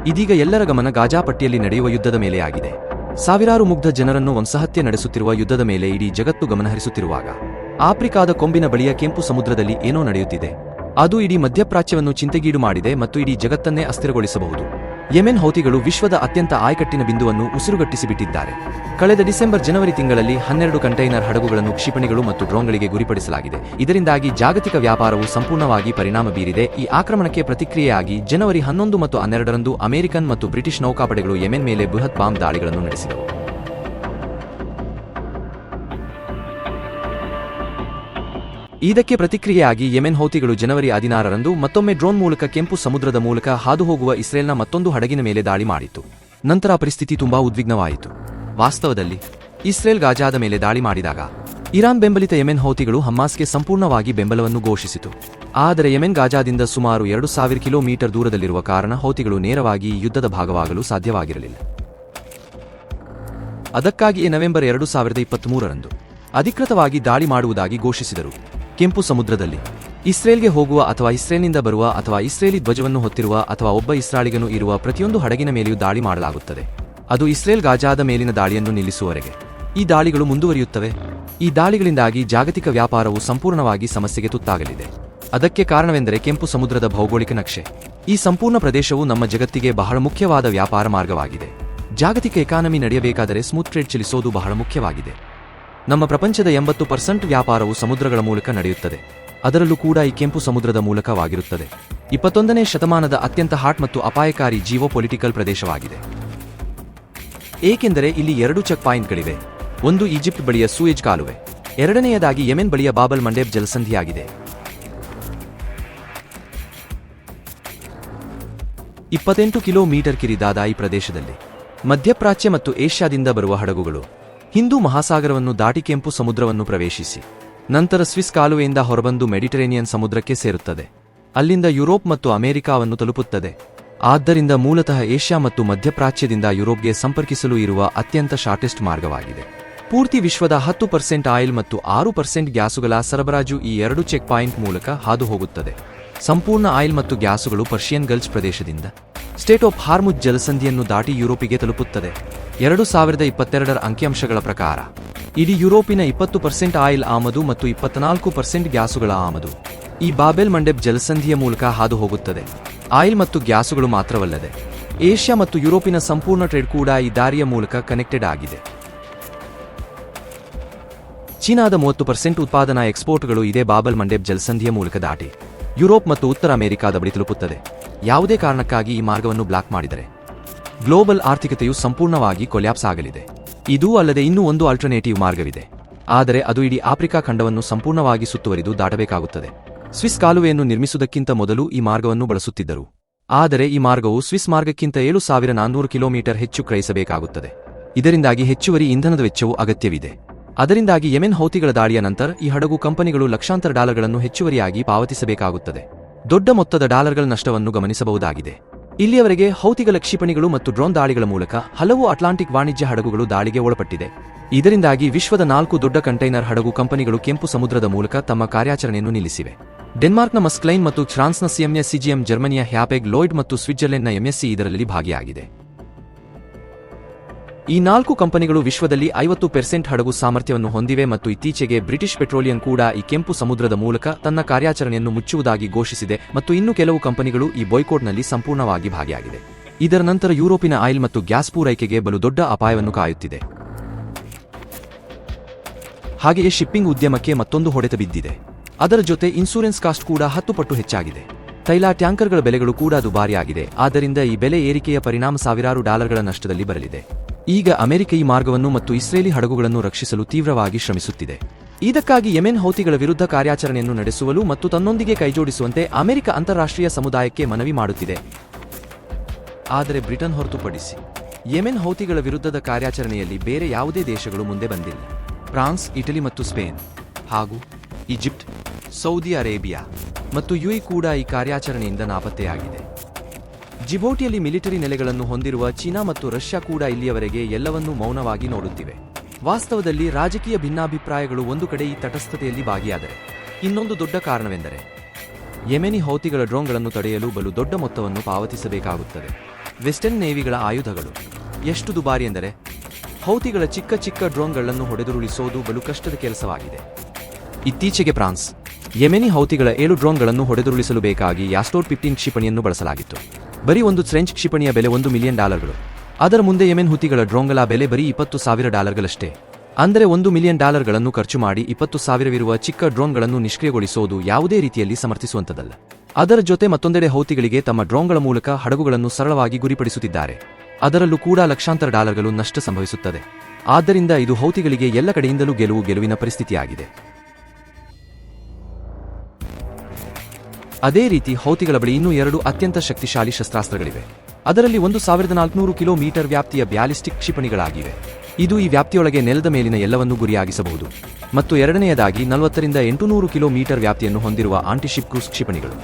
ಇದೀಗ ಎಲ್ಲರ ಗಮನ ಗಾಜಾ ಪಟ್ಟಿಯಲ್ಲಿ ನಡೆಯುವ ಯುದ್ಧದ ಮೇಲೆ ಆಗಿದೆ. ಸಾವಿರಾರು ಮುಗ್ಧ ಜನರನ್ನು ವಂಶಹತ್ಯೆ ನಡೆಸುತ್ತಿರುವ ಯುದ್ಧದ ಮೇಲೆ ಇಡೀ ಜಗತ್ತು ಗಮನಹರಿಸುತ್ತಿರುವಾಗ ಆಫ್ರಿಕಾದ ಕೊಂಬಿನ ಬಳಿಯ ಕೆಂಪು ಸಮುದ್ರದಲ್ಲಿ ಏನೋ ನಡೆಯುತ್ತಿದೆ. ಅದು ಇಡೀ ಮಧ್ಯಪ್ರಾಚ್ಯವನ್ನು ಚಿಂತೆಗೀಡು ಮಾಡಿದೆ ಮತ್ತು ಇಡೀ ಜಗತ್ತನ್ನೇ ಅಸ್ಥಿರಗೊಳಿಸಬಹುದು. ಯೆಮೆನ್ ಹೌತಿಗಳು ವಿಶ್ವದ ಅತ್ಯಂತ ಆಯಕಟ್ಟಿನ ಬಿಂದುವನ್ನು ಉಸಿರುಗಟ್ಟಿಸಿಬಿಟ್ಟಿದ್ದಾರೆ. ಕಳೆದ ಡಿಸೆಂಬರ್-ಜನವರಿ ತಿಂಗಳಲ್ಲಿ 12 ಕಂಟೈನರ್ ಹಡಗುಗಳನ್ನು ಕ್ಷಿಪಣಿಗಳು ಮತ್ತು ಡ್ರೋನ್ಗಳಿಗೆ ಗುರಿಪಡಿಸಲಾಗಿದೆ. ಇದರಿಂದಾಗಿ ಜಾಗತಿಕ ವ್ಯಾಪಾರವು ಸಂಪೂರ್ಣವಾಗಿ ಪರಿಣಾಮ ಬೀರಿದೆ. ಈ ಆಕ್ರಮಣಕ್ಕೆ ಪ್ರತಿಕ್ರಿಯೆಯಾಗಿ ಜನವರಿ 11 ಮತ್ತು 12ರಂದು ಅಮೆರಿಕನ್ ಮತ್ತು ಬ್ರಿಟಿಷ್ ನೌಕಾಪಡೆಗಳು ಯೆಮೆನ್ ಮೇಲೆ ಬೃಹತ್ ಬಾಂಬ್ ದಾಳಿಗಳನ್ನು ನಡೆಸಿದವು. ಇದಕ್ಕೆ ಪ್ರತಿಕ್ರಿಯೆಯಾಗಿ ಯೆಮೆನ್ ಹೌತಿಗಳು ಜನವರಿ 16ರಂದು ಮತ್ತೊಮ್ಮೆ ಡ್ರೋನ್ ಮೂಲಕ ಕೆಂಪು ಸಮುದ್ರದ ಮೂಲಕ ಹಾದುಹೋಗುವ ಇಸ್ರೇಲ್ನ ಮತ್ತೊಂದು ಹಡಗಿನ ಮೇಲೆ ದಾಳಿ ಮಾಡಿತು. ನಂತರ ಪರಿಸ್ಥಿತಿ ತುಂಬಾ ಉದ್ವಿಗ್ನವಾಯಿತು. ವಾಸ್ತವದಲ್ಲಿ ಇಸ್ರೇಲ್ ಗಾಜಾದ ಮೇಲೆ ದಾಳಿ ಮಾಡಿದಾಗ ಇರಾನ್ ಬೆಂಬಲಿತ ಯೆಮೆನ್ ಹೌತಿಗಳು ಹಮಾಸ್ಗೆ ಸಂಪೂರ್ಣವಾಗಿ ಬೆಂಬಲವನ್ನು ಘೋಷಿಸಿತು. ಆದರೆ ಯೆಮೆನ್ ಗಾಜಾದಿಂದ ಸುಮಾರು 2000 ಕಿಲೋಮೀಟರ್ ದೂರದಲ್ಲಿರುವ ಕಾರಣ ಹೌತಿಗಳು ನೇರವಾಗಿ ಈ ಯುದ್ಧದ ಭಾಗವಾಗಲು ಸಾಧ್ಯವಾಗಿರಲಿಲ್ಲ. ಅದಕ್ಕಾಗಿಯೇ ನವೆಂಬರ್ 2023ರಂದು ಅಧಿಕೃತವಾಗಿ ದಾಳಿ ಮಾಡುವುದಾಗಿ ಘೋಷಿಸಿದರು. ಕೆಂಪು ಸಮುದ್ರದಲ್ಲಿ ಇಸ್ರೇಲ್ಗೆ ಹೋಗುವ ಅಥವಾ ಇಸ್ರೇಲ್ನಿಂದ ಬರುವ ಅಥವಾ ಇಸ್ರೇಲಿ ಧ್ವಜವನ್ನು ಹೊತ್ತಿರುವ ಅಥವಾ ಒಬ್ಬ ಇಸ್ರಾಳಿಗನು ಇರುವ ಪ್ರತಿಯೊಂದು ಹಡಗಿನ ಮೇಲೆಯೂ ದಾಳಿ ಮಾಡಲಾಗುತ್ತದೆ. ಅದು ಇಸ್ರೇಲ್ ಗಾಜಾದ ಮೇಲಿನ ದಾಳಿಯನ್ನು ನಿಲ್ಲಿಸುವವರೆಗೆ ಈ ದಾಳಿಗಳು ಮುಂದುವರಿಯುತ್ತವೆ. ಈ ದಾಳಿಗಳಿಂದಾಗಿ ಜಾಗತಿಕ ವ್ಯಾಪಾರವು ಸಂಪೂರ್ಣವಾಗಿ ಸಮಸ್ಯೆಗೆ ತುತ್ತಾಗಲಿದೆ. ಅದಕ್ಕೆ ಕಾರಣವೆಂದರೆ ಕೆಂಪು ಸಮುದ್ರದ ಭೌಗೋಳಿಕ ನಕ್ಷೆ. ಈ ಸಂಪೂರ್ಣ ಪ್ರದೇಶವು ನಮ್ಮ ಜಗತ್ತಿಗೆ ಬಹಳ ಮುಖ್ಯವಾದ ವ್ಯಾಪಾರ ಮಾರ್ಗವಾಗಿದೆ. ಜಾಗತಿಕ ಎಕಾನಮಿ ನಡೆಯಬೇಕಾದರೆ ಸ್ಮೂತ್ ಟ್ರೇಡ್ ಚಲಿಸೋದು ಬಹಳ ಮುಖ್ಯವಾಗಿದೆ. ನಮ್ಮ ಪ್ರಪಂಚದ 80% ವ್ಯಾಪಾರವು ಸಮುದ್ರಗಳ ಮೂಲಕ ನಡೆಯುತ್ತದೆ. ಅದರಲ್ಲೂ ಕೂಡ ಈ ಕೆಂಪು ಸಮುದ್ರದ ಮೂಲಕವಾಗಿರುತ್ತದೆ. 21ನೇ ಶತಮಾನದ ಅತ್ಯಂತ ಹಾಟ್ ಮತ್ತು ಅಪಾಯಕಾರಿ ಜಿಯೋಪೊಲಿಟಿಕಲ್ ಪ್ರದೇಶವಾಗಿದೆ. ಏಕೆಂದರೆ ಇಲ್ಲಿ 2 ಚೆಕ್ ಪಾಯಿಂಟ್ಗಳಿವೆ. ಒಂದು ಈಜಿಪ್ಟ್ ಬಳಿಯ ಸೂಯೆಜ್ ಕಾಲುವೆ, ಎರಡನೆಯದಾಗಿ ಯೆಮೆನ್ ಬಳಿಯ ಬಾಬಲ್ ಮಂಡೇಬ್ ಜಲಸಂಧಿಯಾಗಿದೆ. 28 ಕಿಲೋಮೀಟರ್ ಕಿರಿದಾದ ಈ ಪ್ರದೇಶದಲ್ಲಿ ಮಧ್ಯಪ್ರಾಚ್ಯ ಮತ್ತು ಏಷ್ಯಾದಿಂದ ಬರುವ ಹಡಗುಗಳು ಹಿಂದೂ ಮಹಾಸಾಗರವನ್ನು ದಾಟಿ ಕೆಂಪು ಸಮುದ್ರವನ್ನು ಪ್ರವೇಶಿಸಿ ನಂತರ ಸ್ವಿಸ್ ಕಾಲುವೆಯಿಂದ ಹೊರಬಂದು ಮೆಡಿಟರೇನಿಯನ್ ಸಮುದ್ರಕ್ಕೆ ಸೇರುತ್ತದೆ. ಅಲ್ಲಿಂದ ಯುರೋಪ್ ಮತ್ತು ಅಮೆರಿಕಾವನ್ನು ತಲುಪುತ್ತದೆ. ಆದ್ದರಿಂದ ಮೂಲತಃ ಏಷ್ಯಾ ಮತ್ತು ಮಧ್ಯಪ್ರಾಚ್ಯದಿಂದ ಯುರೋಪ್ಗೆ ಸಂಪರ್ಕಿಸಲು ಇರುವ ಅತ್ಯಂತ ಶಾರ್ಟೆಸ್ಟ್ ಮಾರ್ಗವಾಗಿದೆ. ಪೂರ್ತಿ ವಿಶ್ವದ 10% ಆಯಿಲ್ ಮತ್ತು 6% ಗ್ಯಾಸುಗಳ ಸರಬರಾಜು ಈ 2 ಚೆಕ್ ಪಾಯಿಂಟ್ ಮೂಲಕ ಹಾದು ಹೋಗುತ್ತದೆ. ಸಂಪೂರ್ಣ ಆಯಿಲ್ ಮತ್ತು ಗ್ಯಾಸುಗಳು ಪರ್ಷಿಯನ್ ಗಲ್ಫ್ ಪ್ರದೇಶದಿಂದ ಸ್ಟೇಟ್ ಆಫ್ ಹಾರ್ಮುಜ್ ಜಲಸಂಧಿಯನ್ನು ದಾಟಿ ಯುರೋಪಿಗೆ ತಲುಪುತ್ತದೆ. 2022ರ ಅಂಕಿಅಂಶಗಳ ಪ್ರಕಾರ ಇಡೀ ಯುರೋಪಿನ 20% ಆಯಿಲ್ ಆಮದು ಮತ್ತು 24% ಗ್ಯಾಸುಗಳ ಆಮದು ಈ ಬಾಬೆಲ್ ಮಂಡೆಬ್ ಜಲಸಂಧಿಯ ಮೂಲಕ ಹಾದು ಹೋಗುತ್ತದೆ. ಆಯಿಲ್ ಮತ್ತು ಗ್ಯಾಸುಗಳು ಮಾತ್ರವಲ್ಲದೆ ಏಷ್ಯಾ ಮತ್ತು ಯುರೋಪಿನ ಸಂಪೂರ್ಣ ಟ್ರೇಡ್ ಕೂಡ ಈ ದಾರಿಯ ಮೂಲಕ ಕನೆಕ್ಟೆಡ್ ಆಗಿದೆ. ಚೀನಾದ 30% ಉತ್ಪಾದನಾ ಎಕ್ಸ್ಪೋರ್ಟ್ಗಳು ಇದೇ ಬಾಬಲ್ ಮಂಡೆಬ್ ಜಲಸಂಧಿಯ ಮೂಲಕ ದಾಟಿ ಯುರೋಪ್ ಮತ್ತು ಉತ್ತರ ಅಮೆರಿಕಾದ ಬಳಿ ತಲುಪುತ್ತದೆ. ಯಾವುದೇ ಕಾರಣಕ್ಕಾಗಿ ಈ ಮಾರ್ಗವನ್ನು ಬ್ಲಾಕ್ ಮಾಡಿದರೆ ಗ್ಲೋಬಲ್ ಆರ್ಥಿಕತೆಯು ಸಂಪೂರ್ಣವಾಗಿ ಕೊಲ್ಯಾಪ್ಸ್ ಆಗಲಿದೆ. ಇದೂ ಅಲ್ಲದೆ ಇನ್ನೂ ಒಂದು ಆಲ್ಟರ್ನೇಟಿವ್ ಮಾರ್ಗವಿದೆ, ಆದರೆ ಅದು ಇಡೀ ಆಫ್ರಿಕಾ ಖಂಡವನ್ನು ಸಂಪೂರ್ಣವಾಗಿ ಸುತ್ತುವರಿದು ದಾಟಬೇಕಾಗುತ್ತದೆ. ಸ್ವಿಸ್ ಕಾಲುವೆಯನ್ನು ನಿರ್ಮಿಸುವುದಕ್ಕಿಂತ ಮೊದಲು ಈ ಮಾರ್ಗವನ್ನು ಬಳಸುತ್ತಿದ್ದರು. ಆದರೆ ಈ ಮಾರ್ಗವು ಸ್ವಿಸ್ ಮಾರ್ಗಕ್ಕಿಂತ 7400 ಕಿಲೋಮೀಟರ್ ಹೆಚ್ಚು ಕ್ರಯಿಸಬೇಕಾಗುತ್ತದೆ. ಇದರಿಂದಾಗಿ ಹೆಚ್ಚುವರಿ ಇಂಧನದ ವೆಚ್ಚವು ಅಗತ್ಯವಿದೆ. ಅದರಿಂದಾಗಿ ಯೆಮೆನ್ ಹೌತಿಗಳ ದಾಳಿಯ ನಂತರ ಈ ಹಡಗು ಕಂಪನಿಗಳು ಲಕ್ಷಾಂತರ ಡಾಲರ್ಗಳನ್ನು ಹೆಚ್ಚುವರಿಯಾಗಿ ಪಾವತಿಸಬೇಕಾಗುತ್ತದೆ. ದೊಡ್ಡ ಮೊತ್ತದ ಡಾಲರ್ಗಳ ನಷ್ಟವನ್ನು ಗಮನಿಸಬಹುದಾಗಿದೆ. ಇಲ್ಲಿಯವರೆಗೆ ಹೌತಿಗಳ ಕ್ಷಿಪಣಿಗಳು ಮತ್ತು ಡ್ರೋನ್ ದಾಳಿಗಳ ಮೂಲಕ ಹಲವು ಅಟ್ಲಾಂಟಿಕ್ ವಾಣಿಜ್ಯ ಹಡಗುಗಳು ದಾಳಿಗೆ ಒಳಪಟ್ಟಿದೆ. ಇದರಿಂದಾಗಿ ವಿಶ್ವದ 4 ದೊಡ್ಡ ಕಂಟೈನರ್ ಹಡಗು ಕಂಪನಿಗಳು ಕೆಂಪು ಸಮುದ್ರದ ಮೂಲಕ ತಮ್ಮ ಕಾರ್ಯಾಚರಣೆಯನ್ನು ನಿಲ್ಲಿಸಿವೆ. ಡೆನ್ಮಾರ್ಕ್ನ ಮಸ್ಕ್ಲೈನ್ ಮತ್ತು ಫ್ರಾನ್ಸ್ನ ಸಿಎಂಎಸ್-ಸಿಜಿಎಂ, ಜರ್ಮನಿಯ ಹ್ಯಾಪೆಗ್ ಲೋಯ್ಡ್ ಮತ್ತು ಸ್ವಿಟ್ಜರ್ಲೆಂಡ್ನ ಎಂಎಸ್ಸಿ ಇದರಲ್ಲಿ ಭಾಗಿಯಾಗಿದೆ. ಈ 4 ಕಂಪನಿಗಳು ವಿಶ್ವದಲ್ಲಿ 50% ಹಡಗು ಸಾಮರ್ಥ್ಯವನ್ನು ಹೊಂದಿವೆ ಮತ್ತು ಇತ್ತೀಚೆಗೆ ಬ್ರಿಟಿಷ್ ಪೆಟ್ರೋಲಿಯಂ ಕೂಡ ಈ ಕೆಂಪು ಸಮುದ್ರದ ಮೂಲಕ ತನ್ನ ಕಾರ್ಯಾಚರಣೆಯನ್ನು ಮುಚ್ಚುವುದಾಗಿ ಘೋಷಿಸಿದೆ ಮತ್ತು ಇನ್ನು ಕೆಲವು ಕಂಪನಿಗಳು ಈ ಬಾಯ್ಕಾಟ್ನಲ್ಲಿ ಸಂಪೂರ್ಣವಾಗಿ ಭಾಗಿಯಾಗಿದೆ. ಇದರ ನಂತರ ಯುರೋಪಿನ ಆಯಿಲ್ ಮತ್ತು ಗ್ಯಾಸ್ ಪೂರೈಕೆಗೆ ಬಲು ದೊಡ್ಡ ಅಪಾಯವನ್ನು ಕಾಯುತ್ತಿದೆ. ಹಾಗೆಯೇ ಶಿಪ್ಪಿಂಗ್ ಉದ್ಯಮಕ್ಕೆ ಮತ್ತೊಂದು ಹೊಡೆತ ಬಿದ್ದಿದೆ. ಅದರ ಜೊತೆ ಇನ್ಸೂರೆನ್ಸ್ ಕಾಸ್ಟ್ ಕೂಡ 10 ಪಟ್ಟು ಹೆಚ್ಚಾಗಿದೆ. ತೈಲ ಟ್ಯಾಂಕರ್ಗಳ ಬೆಲೆಗಳು ಕೂಡ ದುಬಾರಿಯಾಗಿದೆ. ಆದ್ದರಿಂದ ಈ ಬೆಲೆ ಏರಿಕೆಯ ಪರಿಣಾಮ ಸಾವಿರಾರು ಡಾಲರ್ಗಳ ನಷ್ಟದಲ್ಲಿ ಬರಲಿದೆ. ಈಗ ಅಮೆರಿಕ ಈ ಮಾರ್ಗವನ್ನು ಮತ್ತು ಇಸ್ರೇಲಿ ಹಡಗುಗಳನ್ನು ರಕ್ಷಿಸಲು ತೀವ್ರವಾಗಿ ಶ್ರಮಿಸುತ್ತಿದೆ. ಇದಕ್ಕಾಗಿ ಯೆಮೆನ್ ಹೌತಿಗಳ ವಿರುದ್ಧ ಕಾರ್ಯಾಚರಣೆಯನ್ನು ನಡೆಸುವಲು ಮತ್ತು ತನ್ನೊಂದಿಗೆ ಕೈಜೋಡಿಸುವಂತೆ ಅಮೆರಿಕ ಅಂತಾರಾಷ್ಟ್ರೀಯ ಸಮುದಾಯಕ್ಕೆ ಮನವಿ ಮಾಡುತ್ತಿದೆ. ಆದರೆ ಬ್ರಿಟನ್ ಹೊರತುಪಡಿಸಿ ಯೆಮೆನ್ ಹೌತಿಗಳ ವಿರುದ್ಧದ ಕಾರ್ಯಾಚರಣೆಯಲ್ಲಿ ಬೇರೆ ಯಾವುದೇ ದೇಶಗಳು ಮುಂದೆ ಬಂದಿಲ್ಲ. ಫ್ರಾನ್ಸ್, ಇಟಲಿ ಮತ್ತು ಸ್ಪೇನ್ ಹಾಗೂ ಈಜಿಪ್ಟ್, ಸೌದಿ ಅರೇಬಿಯಾ ಮತ್ತು ಯುಎಇ ಕೂಡ ಈ ಕಾರ್ಯಾಚರಣೆಯಿಂದ ನಾಪತ್ತೆಯಾಗಿದೆ. ಜಿಬೌಟಿಯಲ್ಲಿ ಮಿಲಿಟರಿ ನೆಲೆಗಳನ್ನು ಹೊಂದಿರುವ ಚೀನಾ ಮತ್ತು ರಷ್ಯಾ ಕೂಡ ಇಲ್ಲಿಯವರೆಗೆ ಎಲ್ಲವನ್ನೂ ಮೌನವಾಗಿ ನೋಡುತ್ತಿವೆ. ವಾಸ್ತವದಲ್ಲಿ ರಾಜಕೀಯ ಭಿನ್ನಾಭಿಪ್ರಾಯಗಳು ಒಂದು ಕಡೆ ಈ ತಟಸ್ಥತೆಯಲ್ಲಿ ಭಾಗಿಯಾದರೆ, ಇನ್ನೊಂದು ದೊಡ್ಡ ಕಾರಣವೆಂದರೆ ಯೆಮೆನಿ ಹೌತಿಗಳ ಡ್ರೋನ್ಗಳನ್ನು ತಡೆಯಲು ಬಲು ದೊಡ್ಡ ಮೊತ್ತವನ್ನು ಪಾವತಿಸಬೇಕಾಗುತ್ತದೆ. ವೆಸ್ಟರ್ನ್ ನೇವಿಗಳ ಆಯುಧಗಳು ಎಷ್ಟು ದುಬಾರಿ ಎಂದರೆ ಹೌತಿಗಳ ಚಿಕ್ಕ ಚಿಕ್ಕ ಡ್ರೋನ್ಗಳನ್ನು ಹೊಡೆದುರುಳಿಸೋದು ಬಲು ಕಷ್ಟದ ಕೆಲಸವಾಗಿದೆ. ಇತ್ತೀಚೆಗೆ ಫ್ರಾನ್ಸ್ ಯೆಮೆನಿ ಹೌತಿಗಳ 7 ಡ್ರೋನ್ಗಳನ್ನು ಹೊಡೆದುರುಳಿಸಲು ಬೇಕಾಗಿ ಯಾಸ್ಟೋರ್ 15 ಕ್ಷಿಪಣಿಯನ್ನು ಬಳಸಲಾಗಿತ್ತು. ಬರೀ ಒಂದು ಫ್ರೆಂಚ್ ಕ್ಷಿಪಣಿಯ ಬೆಲೆ $1 ಮಿಲಿಯನ್. ಅದರ ಮುಂದೆ ಯೆಮೆನ್ ಹುತಿಗಳ ಡ್ರೋನ್ಗಳ ಬೆಲೆ ಬರೀ $20,000. ಅಂದರೆ $1 ಮಿಲಿಯನ್ ಖರ್ಚು ಮಾಡಿ 20,000ವಿರುವ ಚಿಕ್ಕ ಡ್ರೋನ್ಗಳನ್ನು ನಿಷ್ಕ್ರಿಯಗೊಳಿಸೋದು ಯಾವುದೇ ರೀತಿಯಲ್ಲಿ ಸಮರ್ಥಿಸುವಂತದಲ್ಲ. ಅದರ ಜೊತೆ ಮತ್ತೊಂದೆಡೆ ಹೌತಿಗಳಿಗೆ ತಮ್ಮ ಡ್ರೋನ್ಗಳ ಮೂಲಕ ಹಡಗುಗಳನ್ನು ಸರಳವಾಗಿ ಗುರಿಪಡಿಸುತ್ತಿದ್ದಾರೆ. ಅದರಲ್ಲೂ ಕೂಡ ಲಕ್ಷಾಂತರ ಡಾಲರ್ಗಳು ನಷ್ಟ ಸಂಭವಿಸುತ್ತದೆ. ಆದ್ದರಿಂದ ಇದು ಹೌತಿಗಳಿಗೆ ಎಲ್ಲ ಕಡೆಯಿಂದಲೂ ಗೆಲುವಿನ ಪರಿಸ್ಥಿತಿಯಾಗಿದೆ. ಅದೇ ರೀತಿ ಹೌತಿಗಳ ಬಳಿ ಇನ್ನೂ 2 ಅತ್ಯಂತ ಶಕ್ತಿಶಾಲಿ ಶಸ್ತ್ರಾಸ್ತ್ರಗಳಿವೆ. ಅದರಲ್ಲಿ 1400 ಕಿಲೋಮೀಟರ್ ವ್ಯಾಪ್ತಿಯ ಬ್ಯಾಲಿಸ್ಟಿಕ್ ಕ್ಷಿಪಣಿಗಳಾಗಿವೆ. ಇದು ಈ ವ್ಯಾಪ್ತಿಯೊಳಗೆ ನೆಲದ ಮೇಲಿನ ಎಲ್ಲವನ್ನೂ ಗುರಿಯಾಗಿಸಬಹುದು. ಮತ್ತು ಎರಡನೆಯದಾಗಿ 40 ರಿಂದ 800 ಕಿಲೋಮೀಟರ್ ವ್ಯಾಪ್ತಿಯನ್ನು ಹೊಂದಿರುವ ಆಂಟಿಶಿಪ್ ಕ್ರೂಸ್ ಕ್ಷಿಪಣಿಗಳು.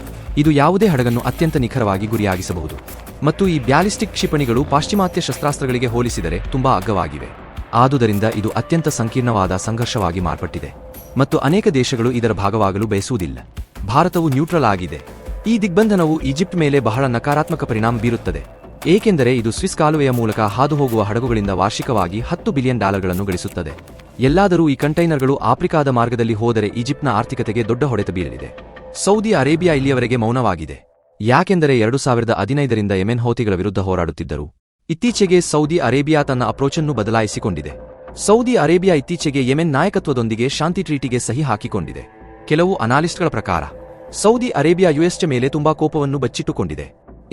ಇದು ಯಾವುದೇ ಹಡಗನ್ನು ಅತ್ಯಂತ ನಿಖರವಾಗಿ ಗುರಿಯಾಗಿಸಬಹುದು. ಮತ್ತು ಈ ಬ್ಯಾಲಿಸ್ಟಿಕ್ ಕ್ಷಿಪಣಿಗಳು ಪಾಶ್ಚಿಮಾತ್ಯ ಶಸ್ತ್ರಾಸ್ತ್ರಗಳಿಗೆ ಹೋಲಿಸಿದರೆ ತುಂಬಾ ಅಗ್ಗವಾಗಿವೆ. ಆದುದರಿಂದ ಇದು ಅತ್ಯಂತ ಸಂಕೀರ್ಣವಾದ ಸಂಘರ್ಷವಾಗಿ ಮಾರ್ಪಟ್ಟಿದೆ ಮತ್ತು ಅನೇಕ ದೇಶಗಳು ಇದರ ಭಾಗವಾಗಲು ಬಯಸುವುದಿಲ್ಲ. ಭಾರತವು ನ್ಯೂಟ್ರಲ್ ಆಗಿದೆ. ಈ ದಿಗ್ಬಂಧನವು ಈಜಿಪ್ಟ್ ಮೇಲೆ ಬಹಳ ನಕಾರಾತ್ಮಕ ಪರಿಣಾಮ ಬೀರುತ್ತದೆ, ಏಕೆಂದರೆ ಇದು ಸ್ವಿಸ್ ಕಾಲುವೆಯ ಮೂಲಕ ಹಾದುಹೋಗುವ ಹಡಗುಗಳಿಂದ ವಾರ್ಷಿಕವಾಗಿ $10 ಬಿಲಿಯನ್ ಗಳಿಸುತ್ತದೆ. ಎಲ್ಲಾದರೂ ಈ ಕಂಟೈನರ್ಗಳು ಆಫ್ರಿಕಾದ ಮಾರ್ಗದಲ್ಲಿ ಹೋದರೆ ಈಜಿಪ್ಟ್ನ ಆರ್ಥಿಕತೆಗೆ ದೊಡ್ಡ ಹೊಡೆತ ಬೀಳಲಿದೆ. ಸೌದಿ ಅರೇಬಿಯಾ ಇಲ್ಲಿಯವರೆಗೆ ಮೌನವಾಗಿದೆ, ಯಾಕೆಂದರೆ 2015 ರಿಂದ ಯೆಮೆನ್ ಹೌತಿಗಳ ವಿರುದ್ಧ ಹೋರಾಡುತ್ತಿದ್ದರು. ಇತ್ತೀಚೆಗೆ ಸೌದಿ ಅರೇಬಿಯಾ ತನ್ನ ಅಪ್ರೋಚನ್ನು ಬದಲಾಯಿಸಿಕೊಂಡಿದೆ. ಸೌದಿ ಅರೇಬಿಯಾ ಇತ್ತೀಚೆಗೆ ಯೆಮೆನ್ ನಾಯಕತ್ವದೊಂದಿಗೆ ಶಾಂತಿ ಟ್ರೀಟಿಗೆ ಸಹಿ ಹಾಕಿಕೊಂಡಿದೆ. ಕೆಲವು ಅನಾಲಿಸ್ಟ್ಗಳ ಪ್ರಕಾರ ಸೌದಿ ಅರೇಬಿಯಾ ಯುಎಸ್ನ ಮೇಲೆ ತುಂಬಾ ಕೋಪವನ್ನು ಬಚ್ಚಿಟ್ಟುಕೊಂಡಿದೆ,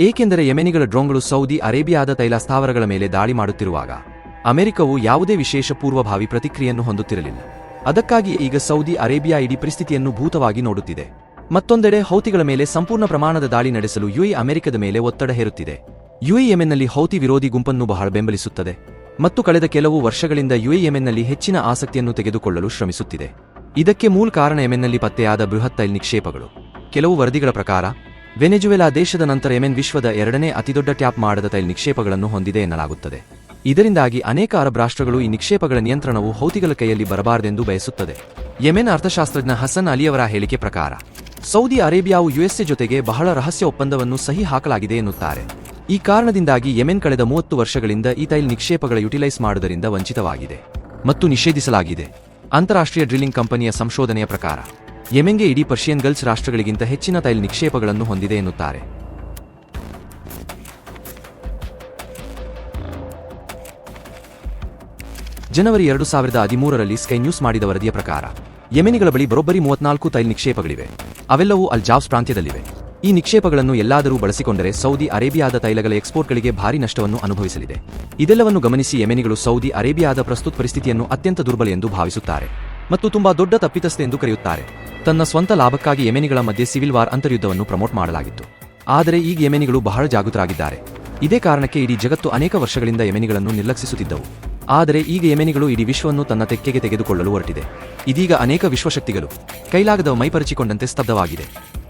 ಏಕೆಂದರೆ ಯೆಮೆನಿಗಳ ಡ್ರೋನ್ಗಳು ಸೌದಿ ಅರೇಬಿಯಾದ ತೈಲ ಸ್ಥಾವರಗಳ ಮೇಲೆ ದಾಳಿ ಮಾಡುತ್ತಿರುವಾಗ ಅಮೆರಿಕವು ಯಾವುದೇ ವಿಶೇಷ ಪೂರ್ವಭಾವಿ ಪ್ರತಿಕ್ರಿಯೆಯನ್ನು ಹೊಂದುತ್ತಿರಲಿಲ್ಲ. ಅದಕ್ಕಾಗಿ ಈಗ ಸೌದಿ ಅರೇಬಿಯಾ ಇಡೀ ಪರಿಸ್ಥಿತಿಯನ್ನು ಭೂತವಾಗಿ ನೋಡುತ್ತಿದೆ. ಮತ್ತೊಂದೆಡೆ ಹೌತಿಗಳ ಮೇಲೆ ಸಂಪೂರ್ಣ ಪ್ರಮಾಣದ ದಾಳಿ ನಡೆಸಲು ಯುಎಇ ಅಮೆರಿಕದ ಮೇಲೆ ಒತ್ತಡ ಹೇರುತ್ತಿದೆ. ಯುಎಇ ಯೆಮೆನ್ನಲ್ಲಿ ಹೌತಿ ವಿರೋಧಿ ಗುಂಪನ್ನು ಬಹಳ ಬೆಂಬಲಿಸುತ್ತದೆ ಮತ್ತು ಕಳೆದ ಕೆಲವು ವರ್ಷಗಳಿಂದ ಯುಎಇ ಯೆಮೆನ್ನಲ್ಲಿ ಹೆಚ್ಚಿನ ಆಸಕ್ತಿಯನ್ನು ತೆಗೆದುಕೊಳ್ಳಲು ಶ್ರಮಿಸುತ್ತಿದೆ. ಇದಕ್ಕೆ ಮೂಲ ಕಾರಣ ಯೆಮೆನ್ನಲ್ಲಿ ಪತ್ತೆಯಾದ ಬೃಹತ್ ತೈಲ ನಿಕ್ಷೇಪಗಳು. ಕೆಲವು ವರದಿಗಳ ಪ್ರಕಾರ ವೆನೆಜುವೆಲಾ ದೇಶದ ನಂತರ ಯೆಮೆನ್ ವಿಶ್ವದ 2ನೇ ಅತಿದೊಡ್ಡ ಟ್ಯಾಪ್ ಮಾಡದ ತೈಲ ನಿಕ್ಷೇಪಗಳನ್ನು ಹೊಂದಿದೆ ಎನ್ನಲಾಗುತ್ತದೆ. ಇದರಿಂದಾಗಿ ಅನೇಕ ಅರಬ್ ರಾಷ್ಟ್ರಗಳು ಈ ನಿಕ್ಷೇಪಗಳ ನಿಯಂತ್ರಣವು ಹೌತಿಗಳ ಕೈಯಲ್ಲಿ ಬರಬಾರದೆಂದು ಬಯಸುತ್ತದೆ. ಯೆಮೆನ್ ಅರ್ಥಶಾಸ್ತ್ರಜ್ಞ ಹಸನ್ ಅಲಿಯವರ ಹೇಳಿಕೆ ಪ್ರಕಾರ ಸೌದಿ ಅರೇಬಿಯಾವು ಯುಎಸ್ಎ ಜೊತೆಗೆ ಬಹಳ ರಹಸ್ಯ ಒಪ್ಪಂದವನ್ನು ಸಹಿ ಹಾಕಲಾಗಿದೆ ಎನ್ನುತ್ತಾರೆ. ಈ ಕಾರಣದಿಂದಾಗಿ ಯೆಮೆನ್ ಕಳೆದ 30 ವರ್ಷಗಳಿಂದ ಈ ತೈಲ ನಿಕ್ಷೇಪಗಳ ಯುಟಿಲೈಸ್ ಮಾಡುವುದರಿಂದ ವಂಚಿತವಾಗಿದೆ ಮತ್ತು ನಿಷೇಧಿಸಲಾಗಿದೆ. ಅಂತಾರಾಷ್ಟ್ರೀಯ ಡ್ರಿಲ್ಲಿಂಗ್ ಕಂಪನಿಯ ಸಂಶೋಧನೆಯ ಪ್ರಕಾರ ಯೆಮೆನ್ಗೆ ಇಡೀ ಪರ್ಷಿಯನ್ ಗಲ್ಫ್ ರಾಷ್ಟ್ರಗಳಿಗಿಂತ ಹೆಚ್ಚಿನ ತೈಲ ನಿಕ್ಷೇಪಗಳನ್ನು ಹೊಂದಿದೆ ಎನ್ನುತ್ತಾರೆ. ಜನವರಿ 2013ರಲ್ಲಿ ಸ್ಕೈ ನ್ಯೂಸ್ ಮಾಡಿದ ವರದಿಯ ಪ್ರಕಾರ ಯೆಮೆನಿಗಳ ಬಳಿ ಬರೋಬ್ಬರಿ 34 ತೈಲ ನಿಕ್ಷೇಪಗಳಿವೆ. ಅವೆಲ್ಲವೂ ಅಲ್ ಜಾಫ್ ಪ್ರಾಂತ್ಯದಲ್ಲಿವೆ. ಈ ನಿಕ್ಷೇಪಗಳನ್ನು ಎಲ್ಲಾದರೂ ಬಳಸಿಕೊಂಡರೆ ಸೌದಿ ಅರೇಬಿಯಾದ ತೈಲಗಳ ಎಕ್ಸ್ಪೋರ್ಟ್ಗಳಿಗೆ ಭಾರಿ ನಷ್ಟವನ್ನು ಅನುಭವಿಸಲಿದೆ. ಇದೆಲ್ಲವನ್ನು ಗಮನಿಸಿ ಯೆಮೆನಿಗಳು ಸೌದಿ ಅರೇಬಿಯಾದ ಪ್ರಸ್ತುತ ಪರಿಸ್ಥಿತಿಯನ್ನು ಅತ್ಯಂತ ದುರ್ಬಲ ಎಂದು ಭಾವಿಸುತ್ತಾರೆ ಮತ್ತು ತುಂಬಾ ದೊಡ್ಡ ತಪ್ಪಿತಸ್ಥೆ ಎಂದು ಕರೆಯುತ್ತಾರೆ. ತನ್ನ ಸ್ವಂತ ಲಾಭಕ್ಕಾಗಿ ಯೆಮೆನಿಗಳ ಮಧ್ಯೆ ಸಿವಿಲ್ ವಾರ್ ಅಂತರ್ಯುದ್ಧವನ್ನು ಪ್ರಮೋಟ್ ಮಾಡಲಾಗಿತ್ತು. ಆದರೆ ಈಗ ಯೆಮೆನಿಗಳು ಬಹಳ ಜಾಗೃತರಾಗಿದ್ದಾರೆ. ಇದೇ ಕಾರಣಕ್ಕೆ ಇಡೀ ಜಗತ್ತು ಅನೇಕ ವರ್ಷಗಳಿಂದ ಯೆಮೆನಿಗಳನ್ನು ನಿರ್ಲಕ್ಷಿಸುತ್ತಿದ್ದವು. ಆದರೆ ಈಗ ಯೆಮೆನಿಗಳು ಇಡೀ ವಿಶ್ವವನ್ನು ತನ್ನ ತೆಕ್ಕೆಗೆ ತೆಗೆದುಕೊಳ್ಳಲು ಹೊರಟಿದೆ. ಇದೀಗ ಅನೇಕ ವಿಶ್ವಶಕ್ತಿಗಳು ಕೈಲಾಗದ ಮೈಪರಿಚಿಕೊಂಡಂತೆ ಸ್ತಬ್ಧವಾಗಿದೆ.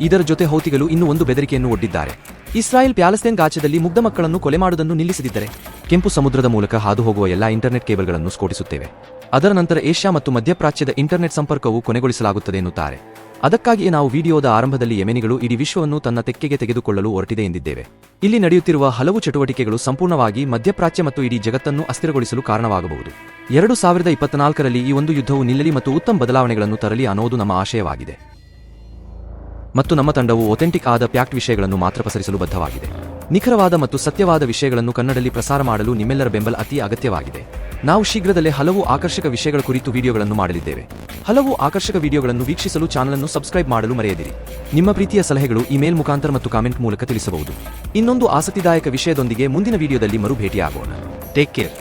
ಇದರ ಜೊತೆ ಹೌತಿಗಳು ಇನ್ನೂ ಒಂದು ಬೆದರಿಕೆಯನ್ನು ಒಡ್ಡಿದ್ದಾರೆ. ಇಸ್ರಾಯೇಲ್ ಪ್ಯಾಲೆಸ್ತೈನ್ ಗಾಜಾದಲ್ಲಿ ಮುಗ್ಧ ಮಕ್ಕಳನ್ನು ಕೊಲೆ ಮಾಡುವುದನ್ನು ನಿಲ್ಲಿಸದಿದ್ದರೆ ಕೆಂಪು ಸಮುದ್ರದ ಮೂಲಕ ಹಾದುಹೋಗುವ ಎಲ್ಲಾ ಇಂಟರ್ನೆಟ್ ಕೇಬಲ್ಗಳನ್ನು ಸ್ಫೋಟಿಸುತ್ತೇವೆ. ಅದರ ನಂತರ ಏಷ್ಯಾ ಮತ್ತು ಮಧ್ಯಪ್ರಾಚ್ಯದ ಇಂಟರ್ನೆಟ್ ಸಂಪರ್ಕವು ಕೊನೆಗೊಳಿಸಲಾಗುತ್ತದೆ ಎನ್ನುತ್ತಾರೆ. ಅದಕ್ಕಾಗಿಯೇ ನಾವು ವಿಡಿಯೋದ ಆರಂಭದಲ್ಲಿ ಯೆಮೆನಿಗಳು ಇಡೀ ವಿಶ್ವವನ್ನು ತನ್ನ ತೆಕ್ಕೆಗೆ ತೆಗೆದುಕೊಳ್ಳಲು ಹೊರಟಿದೆ ಎಂದಿದ್ದೇವೆ. ಇಲ್ಲಿ ನಡೆಯುತ್ತಿರುವ ಹಲವು ಚಟುವಟಿಕೆಗಳು ಸಂಪೂರ್ಣವಾಗಿ ಮಧ್ಯಪ್ರಾಚ್ಯ ಮತ್ತು ಇಡೀ ಜಗತ್ತನ್ನು ಅಸ್ಥಿರಗೊಳಿಸಲು ಕಾರಣವಾಗಬಹುದು. 2024ರಲ್ಲಿ ಈ ಒಂದು ಯುದ್ಧವು ನಿಲ್ಲಲಿ ಮತ್ತು ಉತ್ತಮ ಬದಲಾವಣೆಗಳನ್ನು ತರಲಿ ಅನ್ನೋದು ನಮ್ಮ ಆಶಯವಾಗಿದೆ. ಮತ್ತು ನಮ್ಮ ತಂಡವು ಒಥೆಂಟಿಕ್ ಆದ ಪ್ಯಾಕ್ಟ್ ವಿಷಯಗಳನ್ನು ಮಾತ್ರ ಪಸರಿಸಲು ಬದ್ಧವಾಗಿದೆ. ನಿಖರವಾದ ಮತ್ತು ಸತ್ಯವಾದ ವಿಷಯಗಳನ್ನು ಕನ್ನಡದಲ್ಲಿ ಪ್ರಸಾರ ಮಾಡಲು ನಿಮ್ಮೆಲ್ಲರ ಬೆಂಬಲ ಅತಿ ಅಗತ್ಯವಾಗಿದೆ. ನಾವು ಶೀಘ್ರದಲ್ಲೇ ಹಲವು ಆಕರ್ಷಕ ವಿಷಯಗಳ ಕುರಿತು ವಿಡಿಯೋಗಳನ್ನು ಮಾಡಲಿದ್ದೇವೆ. ಹಲವು ಆಕರ್ಷಕ ವಿಡಿಯೋಗಳನ್ನು ವೀಕ್ಷಿಸಲು ಚಾನಲ್ ಅನ್ನು ಸಬ್ಸ್ಕ್ರೈಬ್ ಮಾಡಲು ಮರೆಯದಿರಿ. ನಿಮ್ಮ ಪ್ರೀತಿಯ ಸಲಹೆಗಳು ಇಮೇಲ್ ಮುಖಾಂತರ ಮತ್ತು ಕಾಮೆಂಟ್ ಮೂಲಕ ತಿಳಿಸಬಹುದು. ಇನ್ನೊಂದು ಆಸಕ್ತಿದಾಯಕ ವಿಷಯದೊಂದಿಗೆ ಮುಂದಿನ ವಿಡಿಯೋದಲ್ಲಿ ಮರು ಭೇಟಿಯಾಗೋಣ. Take care.